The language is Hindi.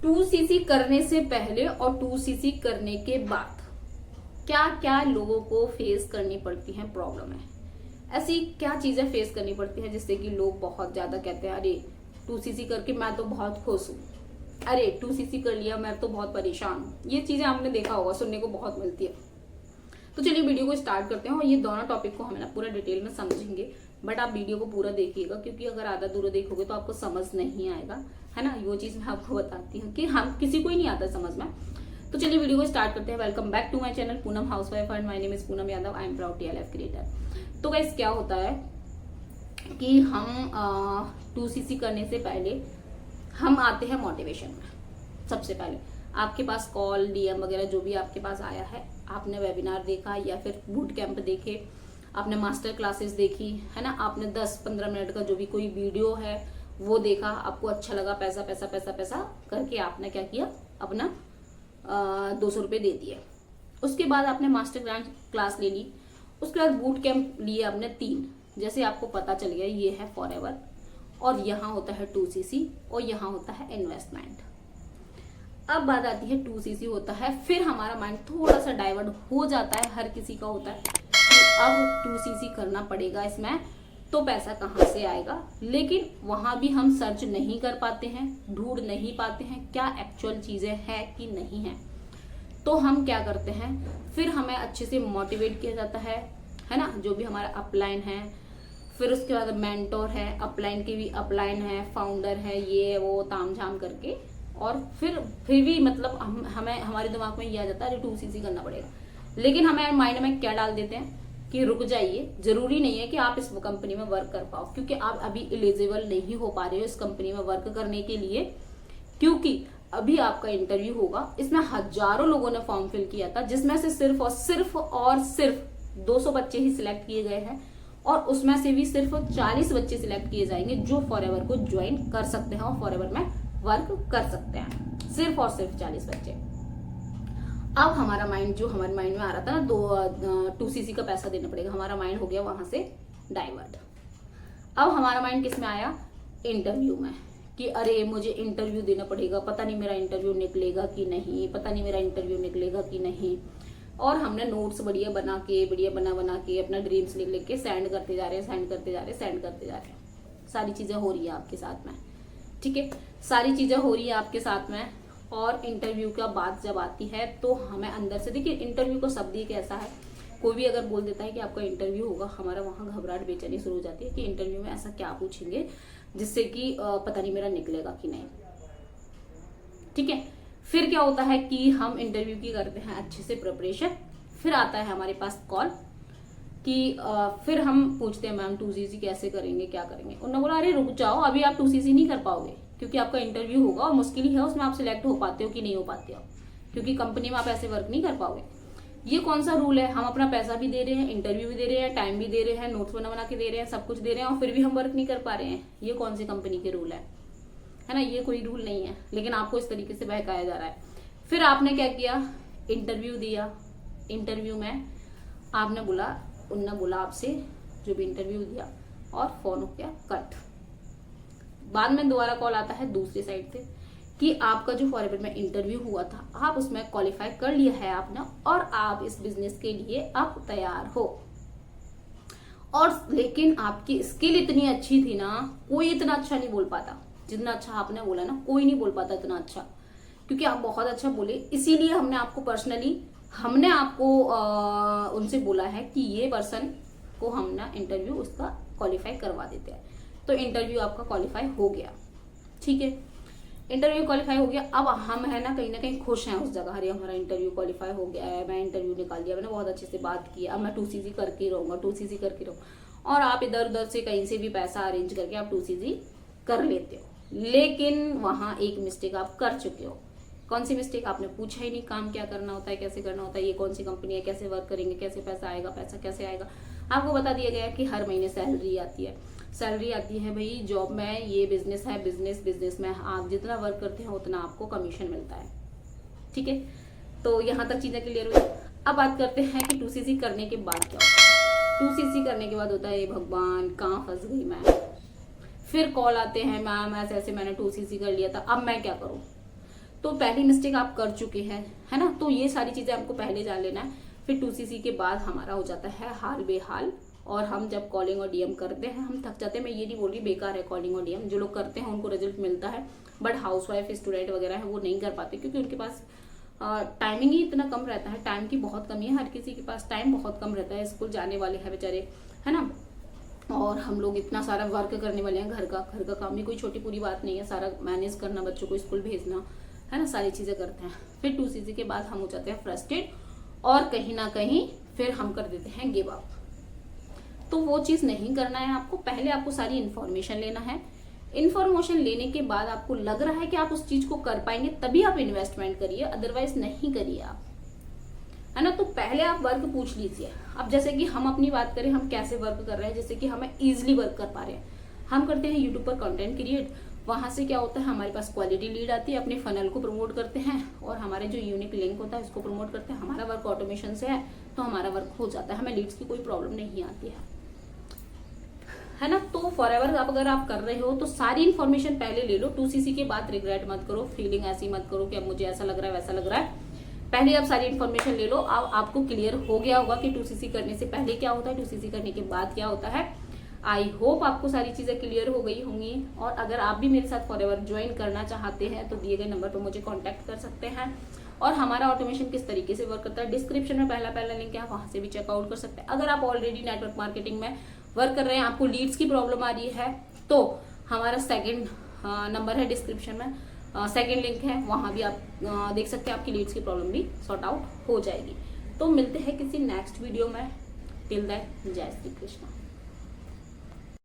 2cc करने से पहले और 2cc करने के बाद क्या क्या लोगों को फेस करनी पड़ती है प्रॉब्लम है, ऐसी क्या चीजें फेस करनी पड़ती है जिससे कि लोग बहुत ज्यादा कहते हैं अरे 2cc करके मैं तो बहुत खुश हूँ, अरे 2cc कर लिया मैं तो बहुत परेशान हूँ। ये चीजें आपने देखा होगा, सुनने को बहुत मिलती है। तो चलिए वीडियो को स्टार्ट करते हैं और ये दोनों टॉपिक को हम ना पूरा डिटेल में समझेंगे, बट आप वीडियो को पूरा देखिएगा क्योंकि अगर आधा दूर देखोगे तो आपको समझ नहीं आएगा, है ना। वो चीज मैं आपको बताती हूँ कि हम किसी को ही नहीं आता समझ में। तो चलिए वीडियो को स्टार्ट करते हैं। Welcome back to my channel Poonam housewife and my name is Poonam Yadav. I am proud TLF creator. तो गाइस क्या होता है कि हम 2cc करने से पहले हम आते हैं मोटिवेशन में। सबसे पहले आपके पास कॉल DM वगैरह जो भी आपके पास आया है, आपने वेबिनार देखा या फिर बूट कैंप देखे, आपने मास्टर क्लासेस देखी, है ना, आपने 10-15 मिनट का जो भी कोई वीडियो है वो देखा, आपको अच्छा लगा, पैसा पैसा पैसा पैसा करके आपने क्या किया, अपना 200 रुपये दे दिए। उसके बाद आपने मास्टर क्लास ले ली, उसके बाद बूट कैंप लिए आपने 3। जैसे आपको पता चल गया ये है फॉरएवर और यहाँ होता है 2cc और यहाँ होता है इन्वेस्टमेंट। अब बात आती है 2cc होता है, फिर हमारा माइंड थोड़ा सा डाइवर्ट हो जाता है, हर किसी का होता है कि अब 2cc करना पड़ेगा, इसमें तो पैसा कहाँ से आएगा। लेकिन वहां भी हम सर्च नहीं कर पाते हैं, ढूंढ नहीं पाते हैं क्या एक्चुअल चीजें हैं कि नहीं है। तो हम क्या करते हैं, फिर हमें अच्छे से मोटिवेट किया जाता है ना, जो भी हमारा अपलाइन है, फिर उसके बाद मेंटोर है, अपलाइन के भी अपलाइन है, फाउंडर है, ये वो ताम झाम करके, और फिर भी मतलब हमें हमारे दिमाग में ये आ जाता है अरे 2cc करना पड़ेगा। लेकिन हमें माइंड में क्या डाल देते हैं कि रुक जाइए, जरूरी नहीं है कि आप इस कंपनी में वर्क कर पाओ, क्योंकि आप अभी एलिजिबल नहीं हो पा रहे हो इस कंपनी में वर्क करने के लिए, क्योंकि अभी आपका इंटरव्यू होगा। इसमें हजारों लोगों ने फॉर्म फिल किया था, जिसमें से सिर्फ और सिर्फ 200 बच्चे ही सिलेक्ट किए गए हैं, और उसमें से भी सिर्फ 40 बच्चे सिलेक्ट किए जाएंगे जो फॉरएवर को ज्वाइन कर सकते हैं और फॉरएवर में वर्क कर सकते हैं। सिर्फ और सिर्फ 40 बच्चे। अब हमारा माइंड जो हमारे माइंड में आ रहा था ना 2cc का पैसा देना पड़ेगा, हमारा माइंड हो गया वहां से डाइवर्ट। अब हमारा माइंड किस में आया, इंटरव्यू में, कि अरे मुझे इंटरव्यू देना पड़ेगा, पता नहीं मेरा इंटरव्यू निकलेगा कि नहीं, पता नहीं मेरा इंटरव्यू निकलेगा कि नहीं। और हमने नोट्स बढ़िया बना के अपना ड्रीम्स लिख के सेंड करते जा रहे हैं। सारी चीजें हो रही है आपके साथ में, ठीक है, सारी चीजें हो रही है आपके साथ में। और इंटरव्यू का बात जब आती है तो हमें अंदर से, देखिए इंटरव्यू का शब्द ही कैसा है, कोई भी अगर बोल देता है कि आपका इंटरव्यू होगा, हमारा वहां घबराहट बेचैनी शुरू हो जाती है कि इंटरव्यू में ऐसा क्या पूछेंगे जिससे कि पता नहीं मेरा निकलेगा कि नहीं, ठीक है। फिर क्या होता है कि हम इंटरव्यू की करते हैं अच्छे से प्रिपरेशन, फिर आता है हमारे पास कॉल कि फिर हम पूछते हैं मैम 2cc कैसे करेंगे, क्या करेंगे। उन्होंने बोला अरे रुक जाओ, अभी आप 2cc नहीं कर पाओगे क्योंकि आपका इंटरव्यू होगा और मुश्किल ही है उसमें आप सिलेक्ट हो पाते हो कि नहीं हो पाते हो, क्योंकि कंपनी में आप ऐसे वर्क नहीं कर पाओगे। ये कौन सा रूल है, हम अपना पैसा भी दे रहे हैं, इंटरव्यू भी दे रहे हैं, टाइम भी दे रहे हैं, नोट्स बना के दे रहे हैं, सब कुछ दे रहे हैं और फिर भी हम वर्क नहीं कर पा रहे हैं। ये कौन सी कंपनी के रूल है ना, ये कोई रूल नहीं है, लेकिन आपको इस तरीके से बहकाया जा रहा है। फिर आपने क्या किया, इंटरव्यू दिया। इंटरव्यू में आपने बोला, उनने बोला आपसे जो भी इंटरव्यू दिया, और फोन हो गया कट। बाद में दोबारा कॉल आता है दूसरी साइड से कि आपका जो फॉरएवर में इंटरव्यू हुआ था, आप उसमें क्वालिफाई कर लिया है आपने और आप इस बिजनेस के लिए अब तैयार हो। और लेकिन आपकी स्किल इतनी अच्छी थी ना, कोई इतना अच्छा नहीं बोल पाता जितना अच्छा आपने बोला ना, कोई नहीं बोल पाता इतना अच्छा, क्योंकि आप बहुत अच्छा बोले। इसीलिए हमने आपको पर्सनली उनसे बोला है कि ये पर्सन को हम ना इंटरव्यू उसका क्वालिफाई करवा देते हैं। तो इंटरव्यू आपका क्वालिफाई हो गया, ठीक है, इंटरव्यू क्वालिफाई हो गया। अब हम है ना कहीं खुश हैं उस जगह, अरे हमारा इंटरव्यू क्वालिफाई हो गया है, मैं इंटरव्यू निकाल दिया, मैंने बहुत अच्छे से बात की, अब मैं 2cc करके रहूंगा। और आप इधर उधर से कहीं से भी पैसा अरेंज करके आप 2cc कर लेते हो। लेकिन वहां एक मिस्टेक आप कर चुके हो। कौन सी मिस्टेक, आपने पूछा ही नहीं काम क्या करना होता है, कैसे करना होता है, ये कौन सी कंपनी है, कैसे वर्क करेंगे, कैसे पैसा आएगा, पैसा कैसे आएगा। आपको बता दिया गया कि हर महीने सैलरी आती है भाई जॉब में, ये बिजनेस है, बिजनेस में आप जितना वर्क करते हैं उतना आपको कमीशन मिलता है, ठीक है। तो यहाँ तक चीजें क्लियर हुई। अब बात करते हैं कि 2cc करने के बाद क्या होता है। 2cc करने के बाद होता है भगवान कहाँ फंस गई मैं। फिर कॉल आते हैं मैम ऐसे ऐसे मैंने 2cc कर लिया था, अब मैं क्या करूँ। तो पहली मिस्टेक आप कर चुके हैं, है ना। तो ये सारी चीजें आपको पहले जान लेना है। फिर 2cc के बाद हमारा हो जाता है हाल बेहाल, और हम जब कॉलिंग और डीएम करते हैं हम थक जाते हैं। मैं ये नहीं बोल रही बेकार है कॉलिंग और डीएम, जो लोग करते हैं उनको रिजल्ट मिलता है, बट हाउसवाइफ स्टूडेंट वगैरह है वो नहीं कर पाते, क्योंकि उनके पास टाइमिंग ही इतना कम रहता है। टाइम की बहुत कमी है, हर किसी के पास टाइम बहुत कम रहता है। स्कूल जाने वाले हैं बेचारे, है ना, और हम लोग इतना सारा वर्क करने वाले हैं। घर का काम भी कोई छोटी पूरी बात नहीं है, सारा मैनेज करना, बच्चों को स्कूल भेजना, है ना, सारी चीजें करते हैं। फिर 2cc के बाद हम हो जाते हैं फ्रस्ट्रेट, और कहीं ना कहीं फिर हम कर देते हैं गिव अप। तो वो चीज नहीं करना है आपको। पहले आपको सारी इन्फॉर्मेशन लेना है। इन्फॉर्मेशन लेने के बाद आपको लग रहा है कि आप उस चीज को कर पाएंगे, तभी आप इन्वेस्टमेंट करिए, अदरवाइज नहीं करिए आप, है ना। तो पहले आप वर्क पूछ लीजिए। अब जैसे कि हम अपनी बात करें, हम कैसे वर्क कर रहे हैं, जैसे कि हमें इजिली वर्क कर पा रहे हैं। हम करते हैं यूट्यूब पर कंटेंट क्रिएट, वहां से क्या होता है हमारे पास क्वालिटी लीड आती है, अपने फनल को प्रमोट करते हैं, और हमारे जो यूनिक लिंक होता है उसको प्रमोट करते हैं। हमारा वर्क ऑटोमेशन से है, तो हमारा वर्क हो जाता है, हमें लीड्स की कोई प्रॉब्लम नहीं आती है ना। तो फॉरएवर अगर आप कर रहे हो तो सारी इन्फॉर्मेशन पहले ले लो। 2cc के बाद रिग्रेट मत करो, फीलिंग ऐसी मत करो कि अब मुझे ऐसा लग रहा है वैसा लग रहा है। पहले आप सारी इन्फॉर्मेशन ले लो। अब आपको क्लियर हो गया होगा कि 2cc करने से पहले क्या होता है, 2cc करने के बाद क्या होता है। आई होप आपको सारी चीजें क्लियर हो गई होंगी। और अगर आप भी मेरे साथ फॉरएवर ज्वाइन करना चाहते हैं तो दिए गए नंबर पर मुझे कॉन्टैक्ट कर सकते हैं। और हमारा ऑटोमेशन किस तरीके से वर्क करता है डिस्क्रिप्शन में पहला लिंक है, वहां से भी चेकआउट कर सकते हैं। अगर आप ऑलरेडी नेटवर्क मार्केटिंग में वर्क कर रहे हैं, आपको लीड्स की प्रॉब्लम आ रही है, तो हमारा सेकंड नंबर है डिस्क्रिप्शन में, सेकंड लिंक है, वहां भी आप देख सकते हैं, आपकी लीड्स की प्रॉब्लम भी सॉर्ट आउट हो जाएगी। तो मिलते हैं किसी नेक्स्ट वीडियो में। टिल दैट, जय श्री कृष्णा।